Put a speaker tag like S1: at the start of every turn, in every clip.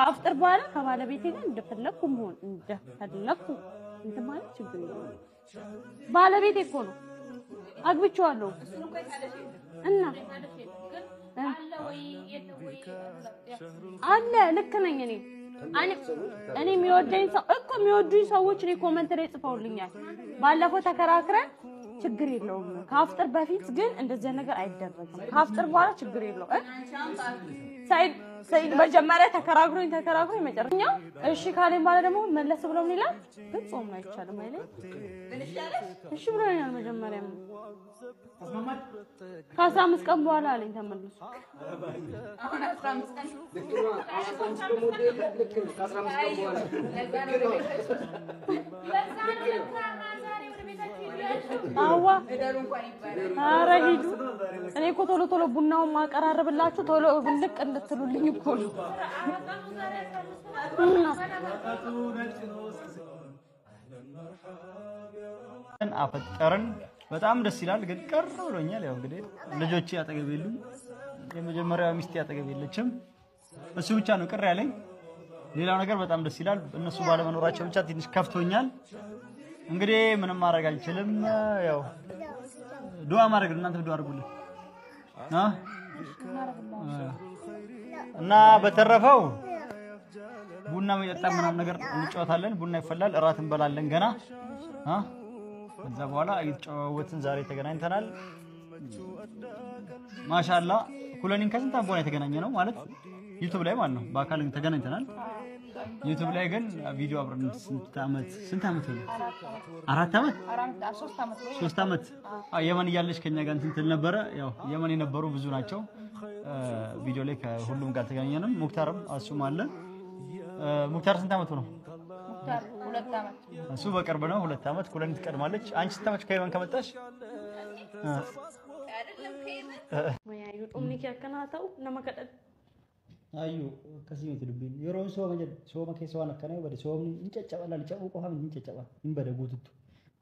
S1: ከአፍጥር በኋላ ከባለቤቴ ጋር እንደፈለኩ መሆን እንደፈለኩ እንት ማለት ችግር የለውም ባለቤቴ እኮ ነው አግብቼዋለሁ እና አለ ልክ ነኝ እኔ የሚወደኝ ሰው እኮ የሚወዱኝ ሰዎች እኔ ኮሜንት ላይ ጽፈውልኛል ባለፈው ተከራክረን ችግር የለውም ከአፍጥር በፊት ግን እንደዚህ ነገር አይደረግም ከአፍጥር በኋላ ችግር የለውም ሳይድ መጀመሪያ ተከራክሮኝ መጨረሻው እሺ ካለኝ በኋላ ደግሞ መለስ ብለው ምን ይላል በጾም ነው አይቻልም አይደል እሺ ብሎኛል መጀመሪያ ከ15 ቀን በኋላ አለኝ ተመልሶ አሁን 15 ቀን አዋ አረሂዱ እኔ እኮ ቶሎ ቡናውን ማቀራረብላችሁ ቶሎ ብልቅ እንድትሉልኝ እኮ ነው
S2: አፈጠርን በጣም ደስ ይላል ግን ቀር ብሎኛል ያው እንግዲህ ልጆቼ ያጠገቤሉ የመጀመሪያው ሚስቴ ያጠገቤለችም እሱ ብቻ ነው ቀር ያለኝ ሌላው ነገር በጣም ደስ ይላል እነሱ ባለመኖራቸው ብቻ ትንሽ ከፍቶኛል እንግዲህ ምንም ማድረግ አልችልም ያው ዱዓ ማድረግ እናንተ ዱዓ አድርጉልኝ እና በተረፈው ቡና መጠጣ ምናምን ነገር እንጫወታለን ቡና ይፈላል እራት እንበላለን ገና ከዛ በኋላ እየተጫወትን ዛሬ ተገናኝተናል ማሻአላ ኩለኒን ከስንት በኋላ የተገናኘ ነው ማለት ዩቲዩብ ላይ ማለት ነው በአካል ተገናኝተናል ዩቲዩብ ላይ ግን ቪዲዮ አብረን ስንት አመት ነው 4 አመት 3 አመት የመን ያለሽ ከኛ ጋር እንትን ነበረ ያው የመን የነበሩ ብዙ ናቸው ቪዲዮ ላይ ከሁሉም ጋር ተገናኘንም ሙክታርም አሱም አለ ሙክታር ስንት አመት ነው ሙክታር 2 አመት እሱ በቅርብ ነው 2 አመት ኩለን ትቀድማለች አንቺ ስንት ከየመን ከመጣሽ አይደለም ከየመን ወያዩ ጦምኒክ ያከናታው ለማከደድ አዩ ከዚህ ትድብኝ የሮን ሰው መከሰው አነከነ ወደ ሰው እንጨጨባላ ልጨው ቆሃም እንጨጨባ እንበደ ጉቱቱ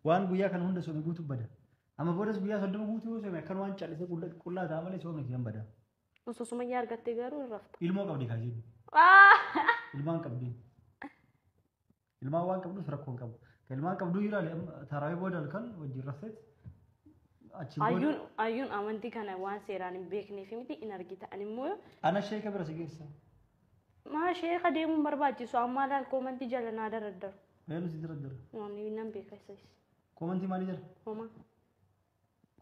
S2: ዋን ጉያ ከነ ሁንደ ሰው ጉቱ በደ አማ ቦደስ ጉያ ሰደሙ ጉቱ ሰው ከነ ዋን ጫለሰ ቁላ ታመለ ሰው ነው እንበደ እሱ ሱመያ አርገቴ ጋሩ ረፍታ ኢልሞ ቀብዲ ካጂ ኢልማን ቀብዲ ኢልማን ዋን ቀብዱ ፍረኮን ቀብዱ ከኢልማን ቀብዱ ይላል ተራዊ ቦደል ከን ወጂ ረፈት ayun amanti kana waan seeraan beekne fimiti in argita animo ana sheeka bira sigeessa ma sheeka deemu barbaachisu amma laal komanti jala na daradar meelu si daradar wani nan beekaysa komanti maali jala homa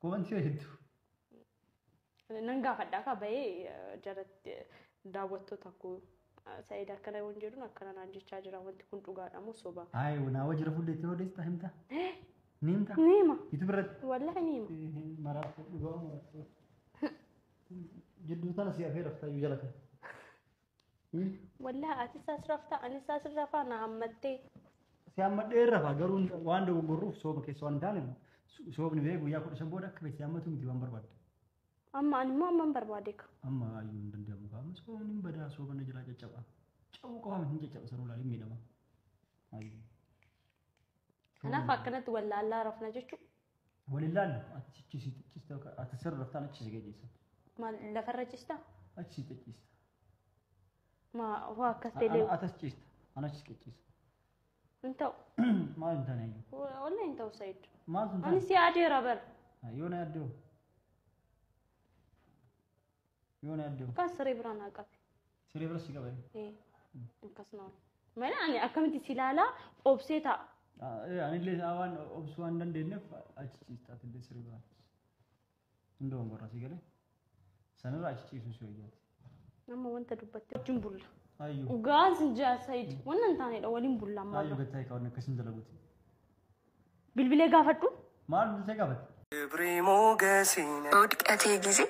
S2: komanti heddu nan gaafadha ka baye jaratti daawwattoota takku sayida kana wonjedun akkana naan jechaa jira wanti kun dhugaadha moo soba ay wana wajira fulle te hodesta himta نيمة يتبرد والله نيمة مرات يقوم جدو تنا سيافير رفتا يجلك والله أتساس رفتا أنا ساس رفا أنا عمتي سيامتي رفا قرون واندو قروف سوما كيسوان تاني سوما نبيه ويا كل شبودك بس سيامتهم تيوان برباد أما أنا ما من بربادك أما أيون دندي أبو كام سوما نبدا سوما نجلا جتشبا جاو كام نجتشبا سرول على ميدا ما أيون أنا فكرت ولا لا رفنا جشو ولله أتشي أتصرف تانا تشي جيسا ما لا فرجستا أتشي تجيستا ما هو كستيلي أتشيستا أنا تشي جيسا أنتو ما أنت نايم ولا أنتو سيد ما أنت أنا سيادي رابر يونا يدو كسري برانا كافي سري برا سيكابي إيه كسنار ما يعني أكملتي سلالا أوبسيتا يعني اللي أوان أبسوان دندنف أشتيست أتدي سريبان عندهم برا سيجله سنة أشتيس شوية نما وانت دبت جنبول أيوه وغاز جا سيد وانا نتاني الأولين بولا ما أيوه بتاعي كأنك كسم دلقوتي بالبلة قافتو ما بالبلة قافت بريمو قاسينا ودك أتيجي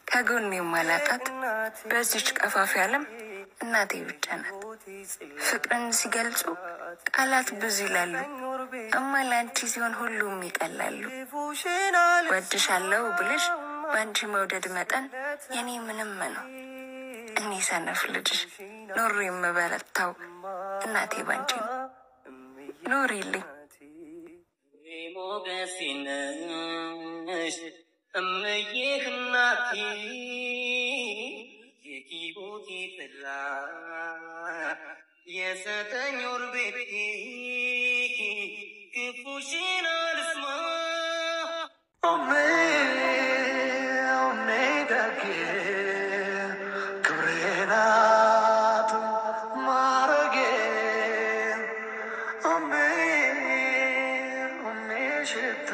S2: كقولني ملاقات بس أفاف علم እናቴ ብቻ ናት ፍቅርን ሲገልጹ ቃላት ብዙ ይላሉ እማ ላንቺ ሲሆን ሁሉም ይቀላሉ ወድሻለሁ ብለሽ ባንቺ መውደድ መጠን የኔ ምንም ነው እኔ ሰነፍ ልጅሽ ኖር የምበረታው እናቴ ባንቺ ኖሪልኝ ሞገሲነሽ እምዬ እናቴ يكيبوتي فلا
S3: የሰጠኝ ኦርቤቴ ክፉሽን አልስማ ኦሜ ኦሜ ደጌ ክብሬናት ማረጌ ኦሜ ኦሜ ሽታ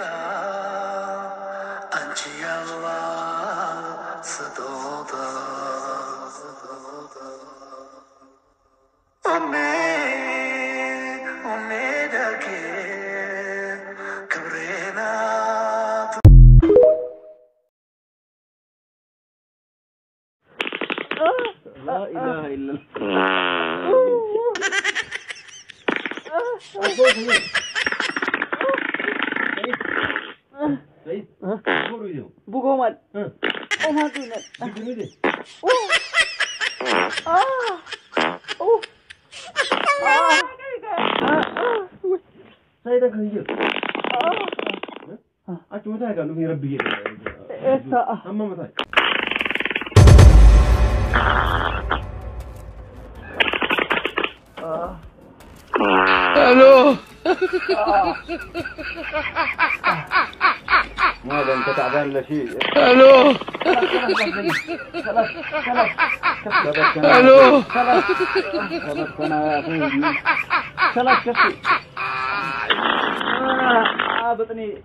S3: አንቺ ያላ ስጦታ
S2: لا إله إلا الله بقومات قوماتنا saya kerja. Cuma saya kan lebih lebih. Amma mata. Halo. ماذا انت تعبان ولا شيء؟ الو خلاص الو خلاص انا يا اخوي خلاص كفي بطني